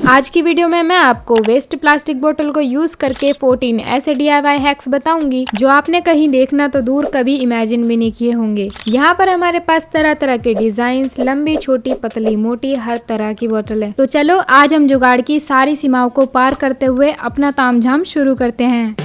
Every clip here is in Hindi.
आज की वीडियो में मैं आपको वेस्ट प्लास्टिक बोतल को यूज करके 14 ऐसे DIY हैक्स बताऊंगी जो आपने कहीं देखना तो दूर कभी इमेजिन भी नहीं किए होंगे। यहाँ पर हमारे पास तरह तरह के डिजाइन्स, लंबी छोटी पतली मोटी हर तरह की बोतल है। तो चलो आज हम जुगाड़ की सारी सीमाओं को पार करते हुए अपना तामझाम शुरू करते हैं।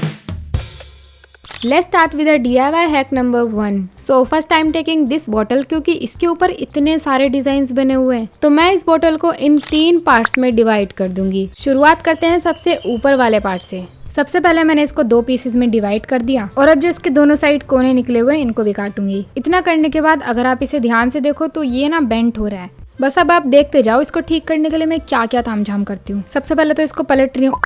Let's start with the DIY hack number 1. So first I'm taking this bottle क्योंकि इसके ऊपर इतने सारे डिजाइन बने हुए हैं तो मैं इस बोतल को इन 3 पार्ट्स में डिवाइड कर दूंगी। शुरुआत करते हैं सबसे ऊपर वाले पार्ट से। सबसे पहले मैंने इसको 2 पीसेस में डिवाइड कर दिया और अब जो इसके दोनों साइड कोने निकले हुए हैं इनको भी काटूंगी। इतना करने के बाद अगर आप इसे ध्यान से देखो तो ये ना बेंट हो रहा है। बस अब आप देखते जाओ इसको ठीक करने के लिए मैं क्या क्या तामझाम करती हूँ। सबसे पहले तो इसको पलट रही हूँ।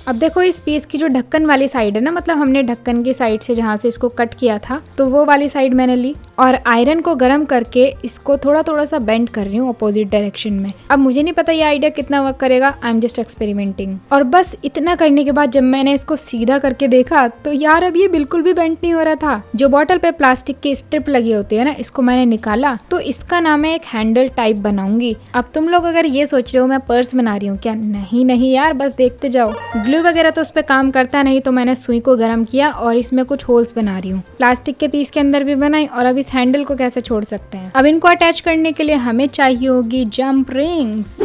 अब देखो इस पीस की जो ढक्कन वाली साइड है ना, मतलब हमने ढक्कन की साइड से जहाँ से इसको कट किया था तो वो वाली साइड मैंने ली और आयरन को गर्म करके इसको थोड़ा थोड़ा सा बेंड कर रही हूँ अपोजिट डायरेक्शन में। अब मुझे नहीं पता ये आइडिया कितना वर्क करेगा, आई एम जस्ट एक्सपेरिमेंटिंग। और बस इतना करने के बाद जब मैंने इसको सीधा करके देखा तो यार अब ये बिल्कुल भी बेंड नहीं हो रहा था। जो बॉटल पे प्लास्टिक की स्ट्रिप लगी होती है ना, इसको मैंने निकाला तो इसका नाम है एक हैंडल टाइप बनाऊंगी। अब तुम लोग अगर ये सोच रहे हो मैं पर्स बना रही हूँ क्या, नहीं यार, बस देखते जाओ। ग्लू वगैरह तो उस पे काम करता नहीं तो मैंने सुई को गर्म किया और इसमें कुछ होल्स बना रही हूँ। प्लास्टिक के पीस के अंदर भी बनाई और अब इस हैंडल को कैसे छोड़ सकते हैं। अब इनको अटैच करने के लिए हमें चाहिए होगी जंप रिंग्स।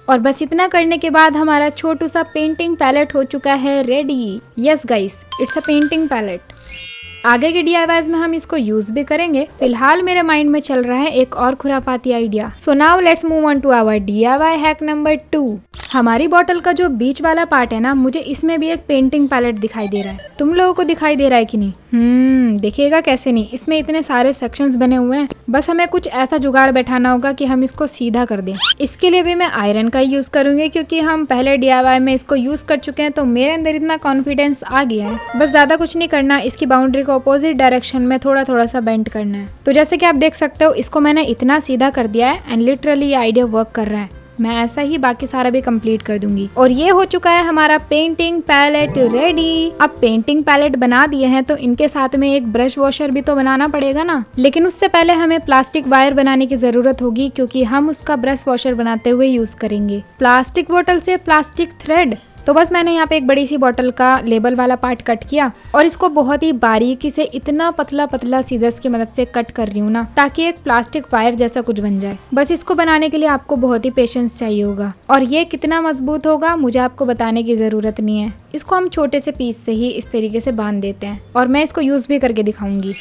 और बस इतना करने के बाद हमारा छोटू सा पेंटिंग पैलेट हो चुका है ready. Yes guys, it's a painting palette. आगे के DIYs में हम इसको यूज भी करेंगे। फिलहाल मेरे माइंड में चल रहा है एक और खुराफाती idea. So now let's move on to our DIY hack number 2। हमारी बोतल का जो बीच वाला पार्ट है ना, मुझे इसमें भी एक पेंटिंग पैलेट दिखाई दे रहा है। तुम लोगों को दिखाई दे रहा है कि नहीं? देखिएगा कैसे नहीं, इसमें इतने सारे सेक्शंस बने हुए हैं। बस हमें कुछ ऐसा जुगाड़ बैठाना होगा कि हम इसको सीधा कर दें। इसके लिए भी मैं आयरन का यूज करूंगी क्योंकि हम पहले DIY में इसको यूज कर चुके हैं तो मेरे अंदर इतना कॉन्फिडेंस आ गया है। बस ज्यादा कुछ नहीं करना, इसकी बाउंड्री को अपोजिट डायरेक्शन में थोड़ा थोड़ा सा बेंड करना है। तो जैसे कि आप देख सकते हो इसको मैंने इतना सीधा कर दिया है एंड लिटरली ये आइडिया वर्क कर रहा है। मैं ऐसा ही बाकी सारा भी कंप्लीट कर दूंगी। और ये हो चुका है हमारा पेंटिंग पैलेट रेडी। अब पेंटिंग पैलेट बना दिए हैं तो इनके साथ में एक ब्रश वॉशर भी तो बनाना पड़ेगा ना। लेकिन उससे पहले हमें प्लास्टिक वायर बनाने की जरूरत होगी क्योंकि हम उसका ब्रश वॉशर बनाते हुए यूज करेंगे। प्लास्टिक बोतल से प्लास्टिक थ्रेड। तो बस मैंने यहाँ पे एक बड़ी सी बोतल का लेबल वाला पार्ट कट किया और इसको बहुत ही बारीकी से इतना पतला पतला सीजर्स की मदद से कट कर रही हूँ ना, ताकि एक प्लास्टिक वायर जैसा कुछ बन जाए। बस इसको बनाने के लिए आपको बहुत ही पेशेंस चाहिए होगा और ये कितना मजबूत होगा मुझे आपको बताने की जरूरत नहीं है। इसको हम छोटे से पीस से ही इस तरीके से बांध देते हैं और मैं इसको यूज भी करके दिखाऊंगी।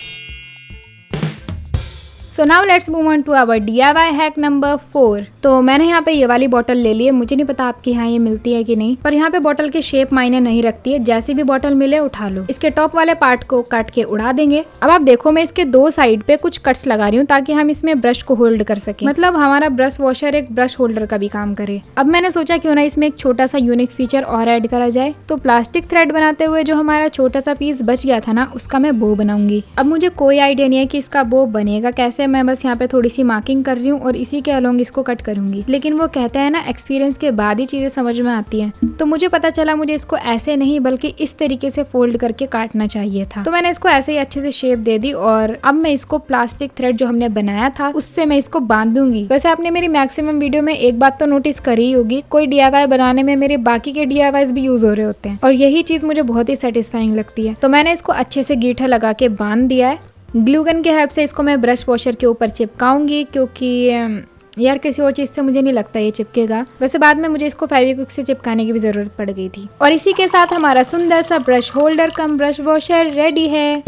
So now let's move on to our DIY hack number 4। तो मैंने यहाँ पे ये वाली बोतल ले ली है। मुझे नहीं पता आपके यहाँ ये मिलती है कि नहीं, पर यहाँ पे बोतल की शेप मायने नहीं रखती है। जैसी भी बोतल मिले उठा लो। इसके टॉप वाले पार्ट को काट के उड़ा देंगे। अब आप देखो मैं इसके 2 साइड पे कुछ कट्स लगा रही हूँ ताकि हम इसमें ब्रश को होल्ड कर सके। मतलब हमारा ब्रश वॉशर एक ब्रश होल्डर का भी काम करे। अब मैंने सोचा क्यों ना इसमें एक छोटा सा यूनिक फीचर और ऐड करा जाए। तो प्लास्टिक थ्रेड बनाते हुए जो हमारा छोटा सा पीस बच गया था ना, उसका मैं बो बनाऊंगी। अब मुझे कोई आइडिया नहीं है कि इसका बो बनेगा कैसे। मैं बस यहाँ पे थोड़ी सी मार्किंग कर रही हूँ और इसी के अलोंग इसको कट करूंगी। लेकिन वो कहते हैं ना, एक्सपीरियंस के बाद ही चीजें समझ में आती हैं। तो मुझे पता चला मुझे इसको ऐसे नहीं बल्कि इस तरीके से फोल्ड करके काटना चाहिए था। तो मैंने इसको ऐसे ही अच्छे से शेप दे दी और अब मैं इसको प्लास्टिक थ्रेड जो हमने बनाया था उससे मैं इसको बांध दूंगी। वैसे आपने मेरी मैक्सिमम वीडियो में एक बात तो नोटिस करी होगी, कोई DIY बनाने में मेरे बाकी के DIYs भी यूज हो रहे होते हैं और यही चीज मुझे बहुत ही सेटिस्फाइंग लगती है। तो मैंने इसको अच्छे से गीठा लगा के बांध दिया है। ग्लू गन के हेल्प से इसको मैं ब्रश वॉशर के ऊपर चिपकाऊंगी क्योंकि यार किसी और चीज से मुझे नहीं लगता ये चिपकेगा। वैसे बाद में मुझे इसको फेविक्विक से चिपकाने की भी जरूरत पड़ गई थी। और इसी के साथ हमारा सुंदर सा ब्रश होल्डर कम ब्रश वॉशर रेडी है।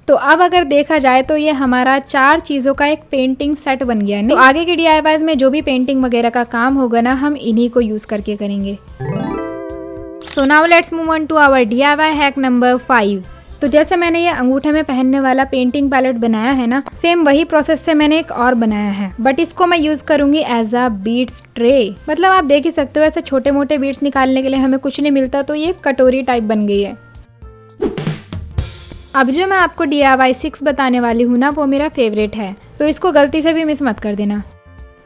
तो अब अगर देखा जाए तो ये हमारा 4 चीज़ों का एक पेंटिंग सेट बन गया है। तो आगे के DIYs में जो भी पेंटिंग वगैरह का काम होगा ना, हम इन्हीं को यूज करके करेंगे। So now let's move on to our DIY hack number 5। तो जैसे मैंने ये अंगूठे में पहनने वाला पेंटिंग पैलेट बनाया है ना, सेम वही प्रोसेस से मैंने एक और बनाया है, बट इसको मैं यूज करूंगी एज अ बीड्स ट्रे। मतलब आप देख ही सकते हो ऐसे छोटे मोटे बीड्स निकालने के लिए हमें कुछ नहीं मिलता, तो ये कटोरी टाइप बन गई है। अब जो मैं आपको DIY 6 बताने वाली हूँ ना, वो मेरा फेवरेट है, तो इसको गलती से भी मिस मत कर देना।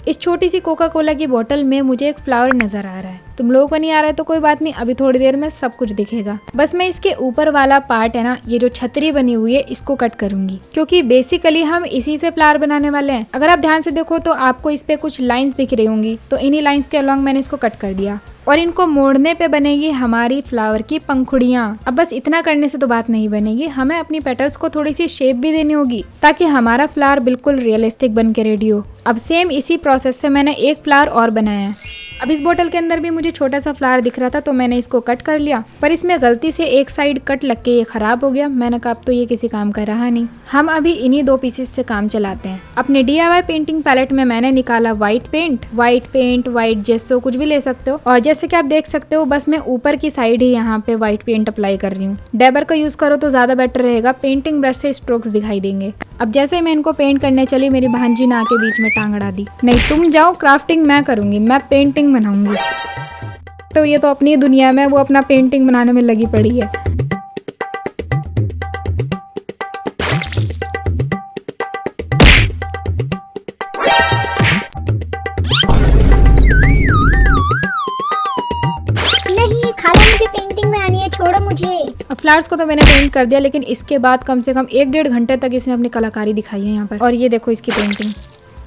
इस छोटी सी कोका कोला की बोतल में मुझे एक फ्लावर नजर आ रहा है। तुम लोगों को नहीं आ रहा है तो कोई बात नहीं, अभी थोड़ी देर में सब कुछ दिखेगा। बस मैं इसके ऊपर वाला पार्ट है ना, ये जो छतरी बनी हुई है, इसको कट करूंगी, क्योंकि बेसिकली हम इसी से फ्लावर बनाने वाले हैं। अगर आप ध्यान से देखो तो आपको इस पे कुछ लाइंस दिख रही होंगी, तो इन्हीं लाइंस के अलॉन्ग मैंने इसको कट कर दिया और इनको मोड़ने पे बनेगी हमारी फ्लावर की पंखुड़ियाँ। अब बस इतना करने से तो बात नहीं बनेगी, हमें अपनी पेटल्स को थोड़ी सी शेप भी देनी होगी ताकि हमारा फ्लावर बिल्कुल रियलिस्टिक बन के रेडी हो। अब सेम इसी प्रोसेस से मैंने एक फ्लावर और बनाया है। अब इस बोतल के अंदर भी मुझे छोटा सा फ्लावर दिख रहा था तो मैंने इसको कट कर लिया, पर इसमें गलती से एक साइड कट लग के ये खराब हो गया। मैंने कहा अब तो ये किसी काम का रहा नहीं, हम अभी इन्हीं 2 पीसेस से काम चलाते हैं। अपने DIY पेंटिंग पैलेट में मैंने निकाला व्हाइट पेंट, व्हाइट जेसो कुछ भी ले सकते हो। और जैसे कि आप देख सकते हो बस मैं ऊपर की साइड ही यहाँ पे व्हाइट पेंट अप्लाई कर रही हूँ। डैबर का यूज करो तो ज्यादा बेटर रहेगा, पेंटिंग ब्रश से स्ट्रोक्स दिखाई देंगे। अब जैसे मैं इनको पेंट करने चली, मेरी भांजी ने आके बीच में टांग अड़ा दी। नहीं तुम जाओ, क्राफ्टिंग मैं करूंगी, मैं पेंटिंग बनाऊंगी। तो ये तो अपनी दुनिया में वो अपना पेंटिंग बनाने में लगी पड़ी है। नहीं खाला, मुझे पेंटिंग बनानी है, छोड़ो मुझे। अब फ्लावर्स को तो मैंने पेंट कर दिया, लेकिन इसके बाद कम से कम 1-1.5 घंटे तक इसने अपनी कलाकारी दिखाई है यहाँ पर। और ये देखो इसकी पेंटिंग।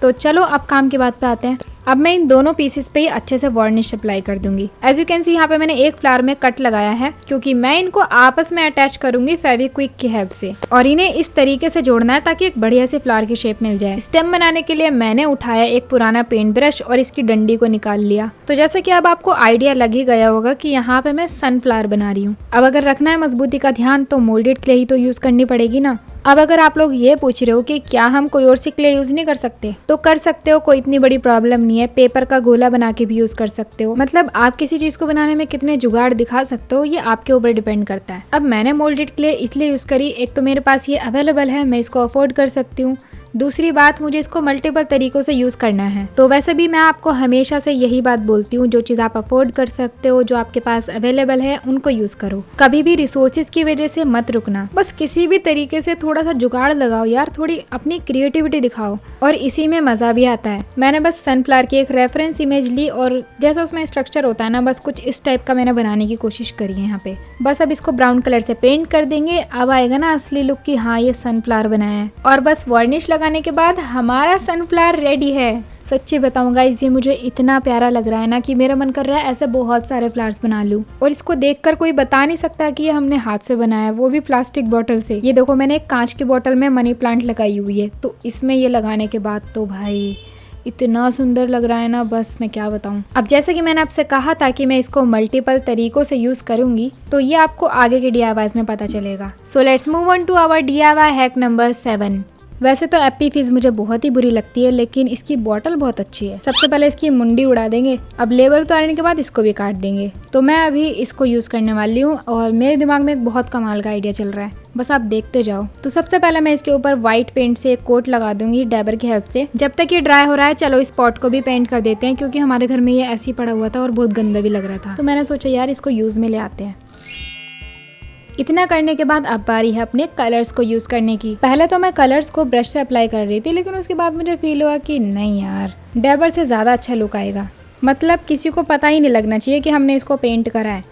तो चलो अब काम की बात पे आते हैं। अब मैं इन दोनों पीसेस पे ही अच्छे से वार्निश अप्लाई कर दूंगी। एज यू कैन सी यहाँ पे मैंने एक फ्लावर में कट लगाया है, क्योंकि मैं इनको आपस में अटैच करूंगी फेविक्विक की हेल्प से, और इन्हें इस तरीके से जोड़ना है ताकि एक बढ़िया से फ्लावर की शेप मिल जाए। स्टेम बनाने के लिए मैंने उठाया एक पुराना पेंट ब्रश और इसकी डंडी को निकाल लिया। तो जैसे कि अब आपको आइडिया लग ही गया होगा कि यहाँ पे मैं सनफ्लावर बना रही हूँ। अब अगर रखना है मजबूती का ध्यान तो मोल्डेड क्ले ही तो यूज करनी पड़ेगी ना। अब अगर आप लोग ये पूछ रहे हो कि क्या हम कोई और सी क्ले यूज नहीं कर सकते, तो कर सकते हो, कोई इतनी बड़ी प्रॉब्लम नहीं है। पेपर का गोला बना के भी यूज कर सकते हो। मतलब आप किसी चीज को बनाने में कितने जुगाड़ दिखा सकते हो ये आपके ऊपर डिपेंड करता है। अब मैंने मोल्डेड क्ले इसलिए यूज करी, एक तो मेरे पास ये अवेलेबल है, मैं इसको अफोर्ड कर सकती हूँ। दूसरी बात, मुझे इसको मल्टीपल तरीकों से यूज करना है। तो वैसे भी मैं आपको हमेशा से यही बात बोलती हूँ, जो चीज आप अफोर्ड कर सकते हो, जो आपके पास अवेलेबल है, उनको यूज करो। कभी भी रिसोर्सेज की वजह से मत रुकना, बस किसी भी तरीके से थोड़ा सा जुगाड़ लगाओ यार, थोड़ी अपनी क्रिएटिविटी दिखाओ, और इसी में मजा भी आता है। मैंने बस सनफ्लावर की एक रेफरेंस इमेज ली और जैसा उसमें स्ट्रक्चर होता है ना, बस कुछ इस टाइप का मैंने बनाने की कोशिश करी है यहाँ पे। बस अब इसको ब्राउन कलर से पेंट कर देंगे, अब आएगा ना असली लुक कि हाँ ये सनफ्लावर बनाया है। और बस वार्निश लगाने के बाद हमारा सनफ्लावर रेडी है। सच्ची बताऊं गाइस, ये मुझे इतना प्यारा लग रहा है ना कि मेरा मन कर रहा है ऐसे बहुत सारे फ्लावर्स बना लूं। और इसको देखकर कोई बता नहीं सकता कि ये हमने हाथ से बनाया है, वो भी प्लास्टिक बोतल से। ये देखो मैंने एक कांच की बोतल में मनी प्लांट लगाई हुई है, तो इसमें ये लगाने के बाद तो भाई इतना सुंदर लग रहा है ना, बस मैं क्या बताऊं। अब जैसे कि मैंने आपसे कहा था कि मैं इसको मल्टीपल तरीकों से यूज करूंगी, तो ये आपको आगे के DIYs में पता चलेगा। So let's move on to our DIY hack number 7। वैसे तो एप्पी फिज मुझे बहुत ही बुरी लगती है, लेकिन इसकी बॉटल बहुत अच्छी है। सबसे पहले इसकी मुंडी उड़ा देंगे, अब लेबल उतारने के बाद इसको भी काट देंगे। तो मैं अभी इसको यूज करने वाली हूँ और मेरे दिमाग में एक बहुत कमाल का आइडिया चल रहा है, बस आप देखते जाओ। तो सबसे पहले मैं इसके ऊपर व्हाइट पेंट से एक कोट लगा दूंगी डैबर की हेल्प से। जब तक ये ड्राई हो रहा है, चलो इस पॉट को भी पेंट कर देते हैं, क्योंकि हमारे घर में ये ऐसे ही पड़ा हुआ था और बहुत गंदा भी लग रहा था। तो मैंने सोचा यार इसको यूज में ले आते हैं। इतना करने के बाद अब बारी है अपने कलर्स को यूज करने की। पहले तो मैं कलर्स को ब्रश से अप्लाई कर रही थी, लेकिन उसके बाद मुझे फील हुआ कि नहीं यार, डैबर से ज्यादा अच्छा लुक आएगा। मतलब किसी को पता ही नहीं लगना चाहिए कि हमने इसको पेंट करा है।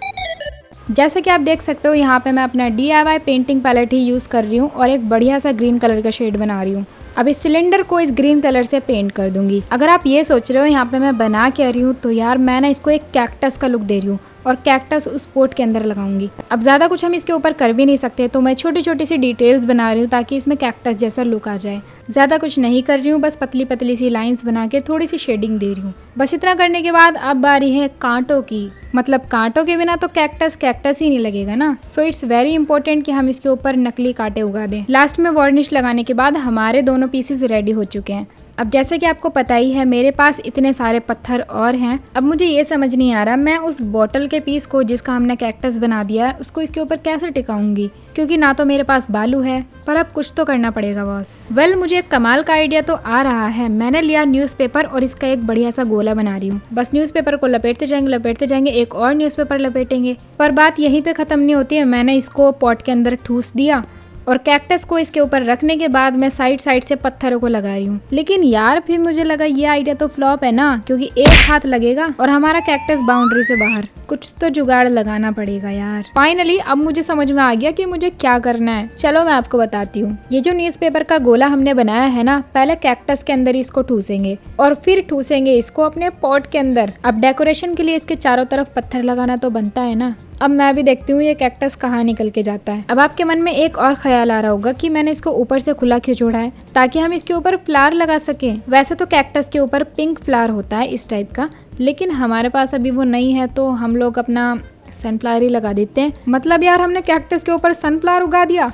जैसे कि आप देख सकते हो यहाँ पे मैं अपना DIY पेंटिंग पैलेट ही यूज कर रही हूँ और एक बढ़िया सा ग्रीन कलर का शेड बना रही हूँ। अब इस सिलेंडर को इस ग्रीन कलर से पेंट कर दूंगी। अगर आप ये सोच रहे हो यहाँ पे मैं बना क्या रही हूँ, तो यार मैं ना इसको एक कैक्टस का लुक दे रही हूँ और कैक्टस उस पोट के अंदर लगाऊंगी। अब ज्यादा कुछ हम इसके ऊपर कर भी नहीं सकते, तो मैं छोटी छोटी सी डिटेल्स बना रही हूँ ताकि इसमें कैक्टस जैसा लुक आ जाए। ज्यादा कुछ नहीं कर रही हूँ, बस पतली पतली सी लाइंस बना के थोड़ी सी शेडिंग दे रही हूँ। बस इतना करने के बाद अब बारी है कांटों की। मतलब कांटों के बिना तो कैक्टस कैक्टस ही नहीं लगेगा ना। सो इट्स वेरी इंपॉर्टेंट कि हम इसके ऊपर नकली कांटे उगा दें। लास्ट में वार्निश लगाने के बाद हमारे दोनों पीसेस रेडी हो चुके हैं। अब जैसे कि आपको पता ही है, मेरे पास इतने सारे पत्थर और हैं। अब मुझे ये समझ नहीं आ रहा मैं उस बोतल के पीस को जिसका हमने कैक्टस बना दिया है उसको इसके ऊपर कैसे टिकाऊंगी, क्योंकि ना तो मेरे पास बालू है, पर अब कुछ तो करना पड़ेगा बॉस। वेल मुझे एक कमाल का आइडिया तो आ रहा है। मैंने लिया न्यूज़पेपर और इसका एक बढ़िया सा गोला बना रही हूँ। बस न्यूज़पेपर को लपेटते जाएंगे, एक और न्यूज़पेपर लपेटेंगे। पर बात यहीं पे खत्म नहीं होती है। मैंने इसको पॉट के अंदर ठूस दिया और कैक्टस को इसके ऊपर रखने के बाद मैं साइड साइड से पत्थरों को लगा रही हूँ। लेकिन यार फिर मुझे लगा ये आइडिया तो फ्लॉप है ना, क्योंकि एक हाथ लगेगा और हमारा कैक्टस बाउंड्री से बाहर। कुछ तो जुगाड़ लगाना पड़ेगा यार। फाइनली अब मुझे समझ में आ गया कि मुझे क्या करना है। चलो मैं आपको बताती हूँ। ये जो न्यूज़पेपर का गोला हमने बनाया है ना, पहले कैक्टस के अंदर इसको ठूसेंगे और फिर ठूसेंगे इसको अपने पॉट के अंदर। अब डेकोरेशन के लिए इसके चारों तरफ पत्थर लगाना तो बनता है ना। अब मैं भी देखती हूँ ये कैक्टस कहाँ निकल के जाता है। अब आपके मन में एक और ख्याल आ रहा होगा कि मैंने इसको ऊपर से खुला क्यों छोड़ा है, ताकि हम इसके ऊपर फ्लावर लगा सकें। वैसे तो कैक्टस के ऊपर पिंक फ्लावर होता है इस टाइप का, लेकिन हमारे पास अभी वो नहीं है तो हम लोग अपना सनफ्लावर ही लगा देते हैं। मतलब यार हमने कैक्टस के ऊपर सनफ्लावर उगा दिया।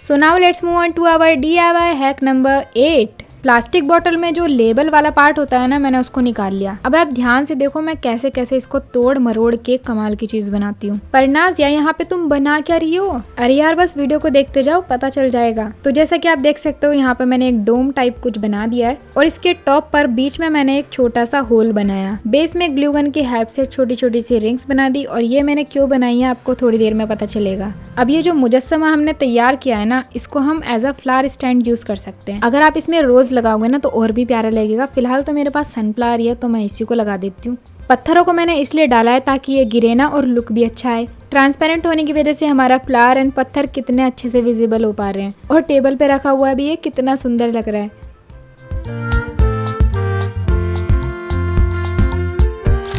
So now let's move on to our DIY hack number 8। Plastic बोतल में जो लेबल वाला पार्ट होता है ना, मैंने उसको निकाल लिया। अब आप ध्यान से देखो मैं कैसे कैसे इसको तोड़ मरोड़ के कमाल की चीज बनाती हूँ। परनाज या यहाँ पे तुम बना क्या रही हो? अरे यार बस वीडियो को देखते जाओ, पता चल जाएगा। तो जैसा कि आप देख सकते हो यहाँ पे मैंने एक डोम टाइप कुछ बना दिया है और इसके टॉप पर बीच में मैंने एक छोटा सा होल बनाया। बेस में ग्लू गन की हेल्प से छोटी छोटी सी रिंग्स बना दी और ये मैंने क्यों बनाई है आपको थोड़ी देर में पता चलेगा। अब ये जो मुजस्समा हमने तैयार किया है ना, इसको हम as a flower stand use कर सकते हैं। अगर आप इसमें रोज लगाओगे ना तो और भी प्यारा लगेगा। फिलहाल तो मेरे पास सनफ्लावर है तो मैं इसी को लगा देती हूँ। पत्थरों को मैंने इसलिए डाला है ताकि ये गिरे ना और लुक भी अच्छा है। ट्रांसपेरेंट होने की वजह से हमारा फ्लावर एंड पत्थर कितने अच्छे से विजिबल हो पा रहे हैं और टेबल पे रखा हुआ भी ये कितना सुंदर लग रहा है।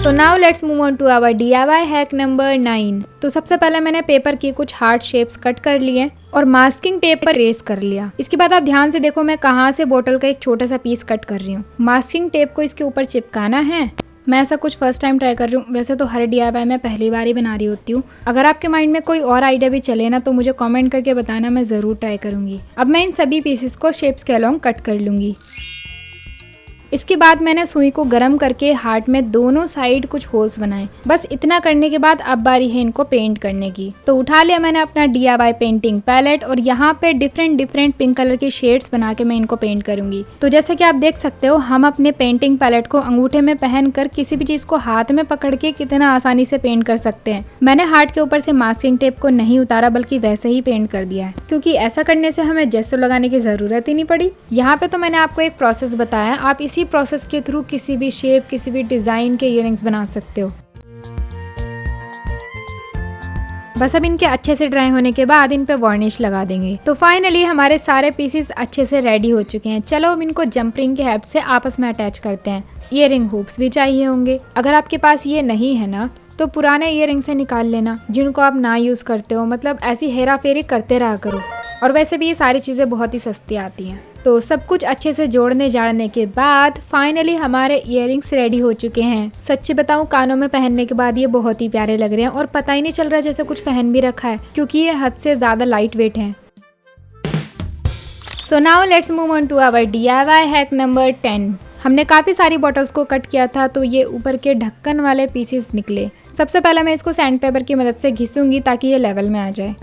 तो now let's move on to our DIY hack number 9। तो सबसे पहले मैंने पेपर की कुछ हार्ट शेप्स कट कर लिए और मास्किंग टेप पर रेस कर लिया। इसके बाद आप ध्यान से देखो मैं कहाँ से बोतल का एक छोटा सा पीस कट कर रही हूँ। मास्किंग टेप को इसके ऊपर चिपकाना है। मैं ऐसा कुछ फर्स्ट टाइम ट्राई कर रही हूँ। वैसे तो हर DIY में पहली बार ही बना रही होती हूँ। अगर आपके माइंड में कोई और आइडिया भी चले ना तो मुझे कमेंट करके बताना, मैं ज़रूर ट्राई करूँगी। अब मैं इन सभी पीसेस को शेप्स के अलोंग कट कर लूँगी। इसके बाद मैंने सुई को गर्म करके हार्ट में दोनों साइड कुछ होल्स बनाए। बस इतना करने के बाद अब बारी है इनको पेंट करने की। तो उठा लिया मैंने अपना DIY पेंटिंग पैलेट और यहाँ पे डिफरेंट पिंक कलर के शेड्स बना के मैं इनको पेंट करूंगी। तो जैसे कि आप देख सकते हो हम अपने पेंटिंग पैलेट को अंगूठे में पहनकर किसी भी चीज को हाथ में पकड़ के कितना आसानी से पेंट कर सकते हैं। मैंने हार्ट के ऊपर से मास्किंग टेप को नहीं उतारा बल्कि वैसे ही पेंट कर दिया है, क्योंकि ऐसा करने से हमें जेस्टर लगाने की जरूरत ही नहीं पड़ी। यहाँ पे तो मैंने आपको एक प्रोसेस बताया, आप इसी प्रोसेस के थ्रू किसी भी शेप किसी भी डिजाइन के इयररिंग्स बना सकते हो। बस अब इनके अच्छे से ड्राई होने के बाद इन पे वार्निश लगा देंगे। तो फाइनली हमारे सारे पीसेस अच्छे से रेडी हो चुके हैं। चलो अब इनको जंपरिंग की हेल्प से आपस में अटैच करते हैं। इयररिंग हुप्स भी चाहिए होंगे। अगर आपके पास ये नहीं है ना तो पुराने इयररिंग से निकाल लेना जिनको आप ना यूज करते हो। मतलब ऐसी हेरा फेरी करते रहा करो। और वैसे भी ये सारी चीजें बहुत ही सस्ती आती हैं। तो सब कुछ अच्छे से जोड़ने जाड़ने के बाद फाइनली हमारे इयररिंग्स रेडी हो चुके हैं। सच्ची बताऊं कानों में पहनने के बाद ये बहुत ही प्यारे लग रहे हैं और पता ही नहीं चल रहा जैसे कुछ पहन भी रखा है, क्योंकि ये हद से ज्यादा लाइट वेट हैं। So now let's move on to our DIY hack number 10। हमने काफ़ी सारी बॉटल्स को कट किया था तो ये ऊपर के ढक्कन वाले पीसेस निकले। सबसे पहले मैं इसको सैंड पेपर की मदद से घिसूंगी ताकि ये लेवल में आ जाए।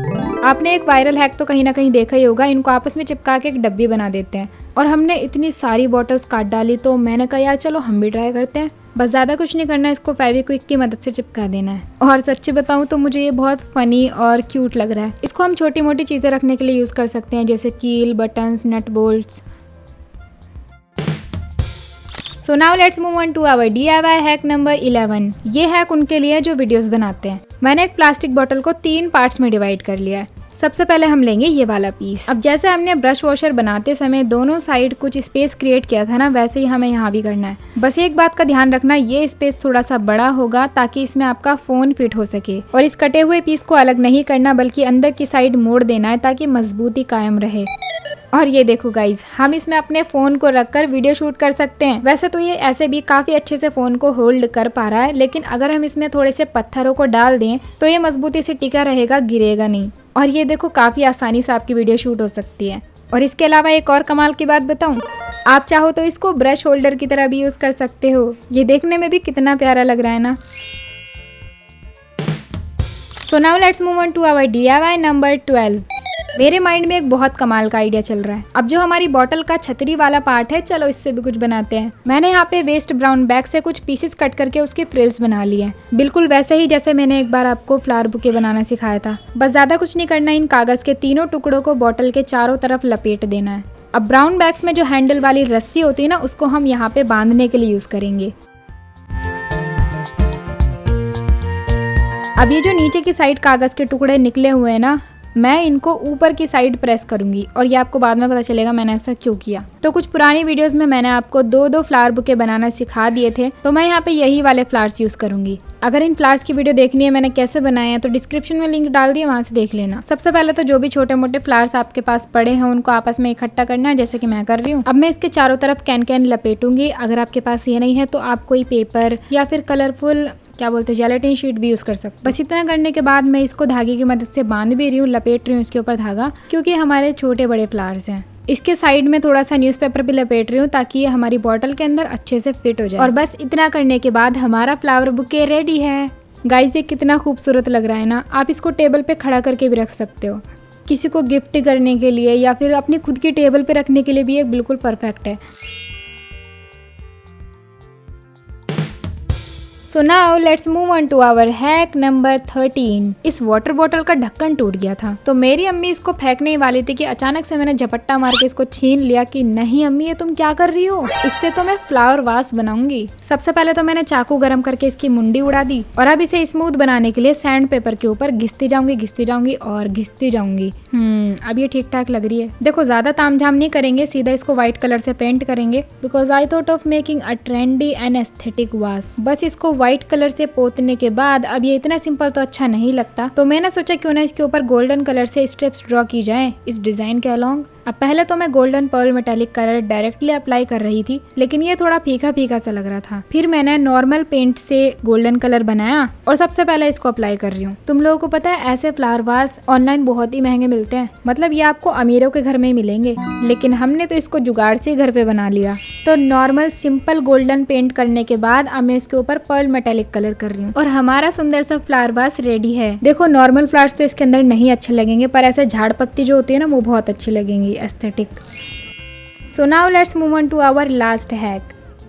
आपने एक वायरल हैक तो कहीं ना कहीं देखा ही होगा, इनको आपस में चिपका के एक डब्बी बना देते हैं। और हमने इतनी सारी बॉटल्स काट डाली तो मैंने कहा यार चलो हम भी ट्राई करते हैं। बस ज़्यादा कुछ नहीं करना, इसको फेविक्विक की मदद से चिपका देना है। और सच्ची बताऊँ तो मुझे ये बहुत फनी और क्यूट लग रहा है। इसको हम छोटी मोटी चीज़ें रखने के लिए यूज़ कर सकते हैं, जैसे कील, buttons, nut bolts. So now let's move on to our DIY hack number 11। ये हैक उनके लिए जो वीडियोस बनाते हैं। मैंने एक प्लास्टिक बोतल को 3 पार्ट्स में डिवाइड कर लिया है। सबसे पहले हम लेंगे ये वाला पीस। अब जैसे हमने ब्रश वॉशर बनाते समय दोनों साइड कुछ स्पेस क्रिएट किया था ना, वैसे ही हमें यहाँ भी करना है। बस एक बात का ध्यान रखना, ये स्पेस थोड़ा सा बड़ा होगा ताकि इसमें आपका फोन फिट हो सके। और इस कटे हुए पीस को अलग नहीं करना बल्कि अंदर की साइड मोड़ देना है ताकि मजबूती कायम रहे। और ये देखो गाइज, हम इसमें अपने फोन को रखकर वीडियो शूट कर सकते हैं। वैसे तो ये ऐसे भी काफी अच्छे से फोन को होल्ड कर पा रहा है, लेकिन अगर हम इसमें थोड़े से पत्थरों को डाल दें तो ये मजबूती से टिका रहेगा, गिरेगा नहीं। और ये देखो काफी आसानी से आपकी वीडियो शूट हो सकती है। और इसके अलावा एक और कमाल की बात बताऊं, आप चाहो तो इसको ब्रश होल्डर की तरह भी यूज कर सकते हो। ये देखने में भी कितना प्यारा लग रहा है ना। So now let's move on to our DIY number 12। मेरे माइंड में एक बहुत कमाल का आइडिया चल रहा है। अब जो हमारी बॉटल का छतरी वाला पार्ट है, चलो इससे भी कुछ बनाते हैं। मैंने यहाँ पे वेस्ट ब्राउन बैग से कुछ पीसेस कट करके उसके फ्रिल्स बना लिए हैं, बिल्कुल वैसे ही जैसे मैंने एक बार आपको फ्लावर बुके बनाना सिखाया था। बस ज्यादा कुछ नहीं करना, इन कागज के तीनों टुकड़ों को बॉटल के चारों तरफ लपेट देना है। अब ब्राउन बैग्स में जो हैंडल वाली रस्सी होती है ना, उसको हम यहाँ पे बांधने के लिए यूज करेंगे। अब ये जो नीचे की साइड कागज के टुकड़े निकले हुए हैं ना, मैं इनको ऊपर की साइड प्रेस करूंगी और ये आपको बाद में पता चलेगा मैंने ऐसा क्यों किया। तो कुछ पुरानी वीडियोस में मैंने आपको दो फ्लावर बुके बनाना सिखा दिए थे, तो मैं यहाँ पे यही वाले फ्लावर्स यूज करूंगी। अगर इन फ्लावर्स की वीडियो देखनी है मैंने कैसे बनाए हैं तो डिस्क्रिप्शन में लिंक डाल दिया, वहां से देख लेना। सबसे पहले तो जो भी छोटे मोटे फ्लावर्स आपके पास पड़े हैं उनको आपस में इकट्ठा करना है, जैसे कि मैं कर रही हूँ। अब मैं इसके चारों तरफ कैन लपेटूंगी। अगर आपके पास ये नहीं है तो आप कोई पेपर या फिर कलरफुल क्या बोलते हैं जेलेटिन शीट भी यूज कर सकते। बस इतना करने के बाद मैं इसको धागे की मदद से बांध भी रही हूँ, लपेट रही हूँ इसके ऊपर धागा, क्योंकि हमारे छोटे बड़े फ्लावर्स हैं। इसके साइड में थोड़ा सा न्यूज़पेपर भी लपेट रही हूँ ताकि ये हमारी बॉटल के अंदर अच्छे से फिट हो जाए। और बस इतना करने के बाद हमारा फ्लावर बुके रेडी है। गाइस ये कितना खूबसूरत लग रहा है ना। आप इसको टेबल पे खड़ा करके भी रख सकते हो, किसी को गिफ्ट करने के लिए या फिर अपनी खुद की टेबल पे रखने के लिए भी ये बिल्कुल परफेक्ट है। So now let's move on to our hack number 13। इस वाटर बॉटल का ढक्कन टूट गया था, तो मेरी अम्मी इसको फेंकने ही वाली थी कि अचानक से मैंने झपट्टा मार के इसको छीन लिया कि नहीं अम्मी ये तुम क्या कर रही हो, इससे तो मैं फ्लावर वास बनाऊंगी। सबसे पहले तो मैंने चाकू गरम करके इसकी मुंडी उड़ा दी और अब इसे स्मूथ बनाने के लिए सैंड पेपर के ऊपर घिसती जाऊंगी और घिसती जाऊंगी। अब ये ठीक ठाक लग रही है। देखो ज्यादा तामझाम नहीं करेंगे, सीधा इसको व्हाइट कलर से पेंट करेंगे because I thought of making a trendy and aesthetic वास। बस इसको व्हाइट कलर से पोतने के बाद अब ये इतना सिंपल तो अच्छा नहीं लगता, तो मैंने सोचा क्यों ना इसके ऊपर गोल्डन कलर से स्ट्रिप्स ड्रॉ की जाए इस डिजाइन के अलोंग। अब पहले तो मैं golden pearl metallic colour directly apply कर रही थी, लेकिन ये थोड़ा फीका फीका सा लग रहा था। फिर मैंने नॉर्मल पेंट से गोल्डन कलर बनाया और सबसे पहले इसको अप्लाई कर रही हूँ। तुम लोगों को पता है ऐसे फ्लावर वास ऑनलाइन बहुत ही महंगे मिलते हैं, मतलब ये आपको अमीरों के घर में ही मिलेंगे, लेकिन हमने तो इसको जुगाड़ से घर पे बना लिया। तो नॉर्मल सिंपल गोल्डन पेंट करने के बाद अब मैं इसके ऊपर पर्ल मेटालिक कलर कर रही हूँ और हमारा सुंदर सा फ्लावर वास रेडी है। देखो नॉर्मल फ्लावर्स तो इसके अंदर नहीं अच्छे लगेंगे, पर ऐसे झाड़ पत्ती जो होती है ना वो बहुत अच्छी लगेंगी aesthetic. So now let's move on to our last hack.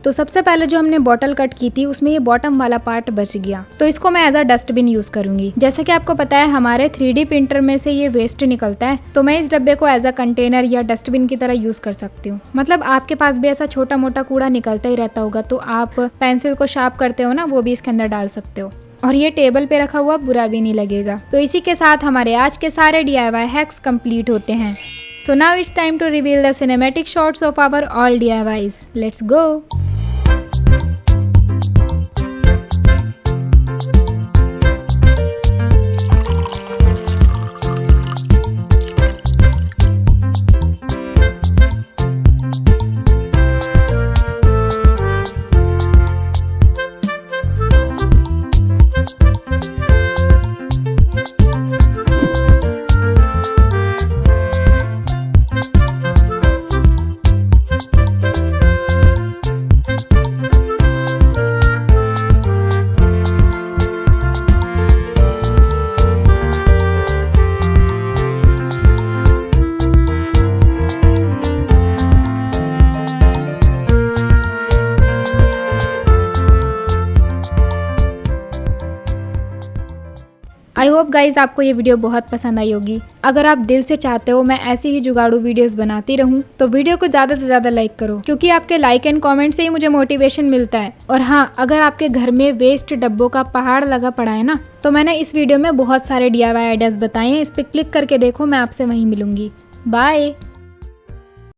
तो सबसे पहले जो हमने बॉटल कट की थी उसमें ये बॉटम वाला पार्ट बच गया, तो इसको मैं एज अ डस्टबिन यूज करूंगी। जैसे कि आपको पता है हमारे 3D प्रिंटर में से ये वेस्ट निकलता है, तो मैं इस डब्बे को एज अ कंटेनर या डस्टबिन की तरह यूज कर सकती हूँ। मतलब आपके पास भी ऐसा छोटा मोटा कूड़ा निकलता ही रहता होगा, तो आप पेंसिल को शार्प करते हो ना, वो भी इसके अंदर डाल सकते हो और ये टेबल पे रखा हुआ बुरा भी नहीं लगेगा। तो इसी के साथ हमारे आज के सारे DIY हैक्स कंप्लीट होते हैं। So now it's time to reveal the cinematic shots of our all DIYs. Let's go! I hope guys आपको ये वीडियो बहुत पसंद आई होगी। अगर आप दिल से चाहते हो मैं ऐसी ही जुगाड़ू वीडियोस बनाती रहूं तो वीडियो को ज़्यादा से ज़्यादा लाइक करो, क्योंकि आपके लाइक एंड कमेंट से ही मुझे मोटिवेशन मिलता है। और हाँ, अगर आपके घर में वेस्ट डब्बों का पहाड़ लगा पड़ा है ना, तो मैंने इस वीडियो में बहुत सारे DIY आइडियाज़ बताए हैं, इस पर क्लिक करके देखो, मैं आपसे वहीं मिलूंगी। बाय।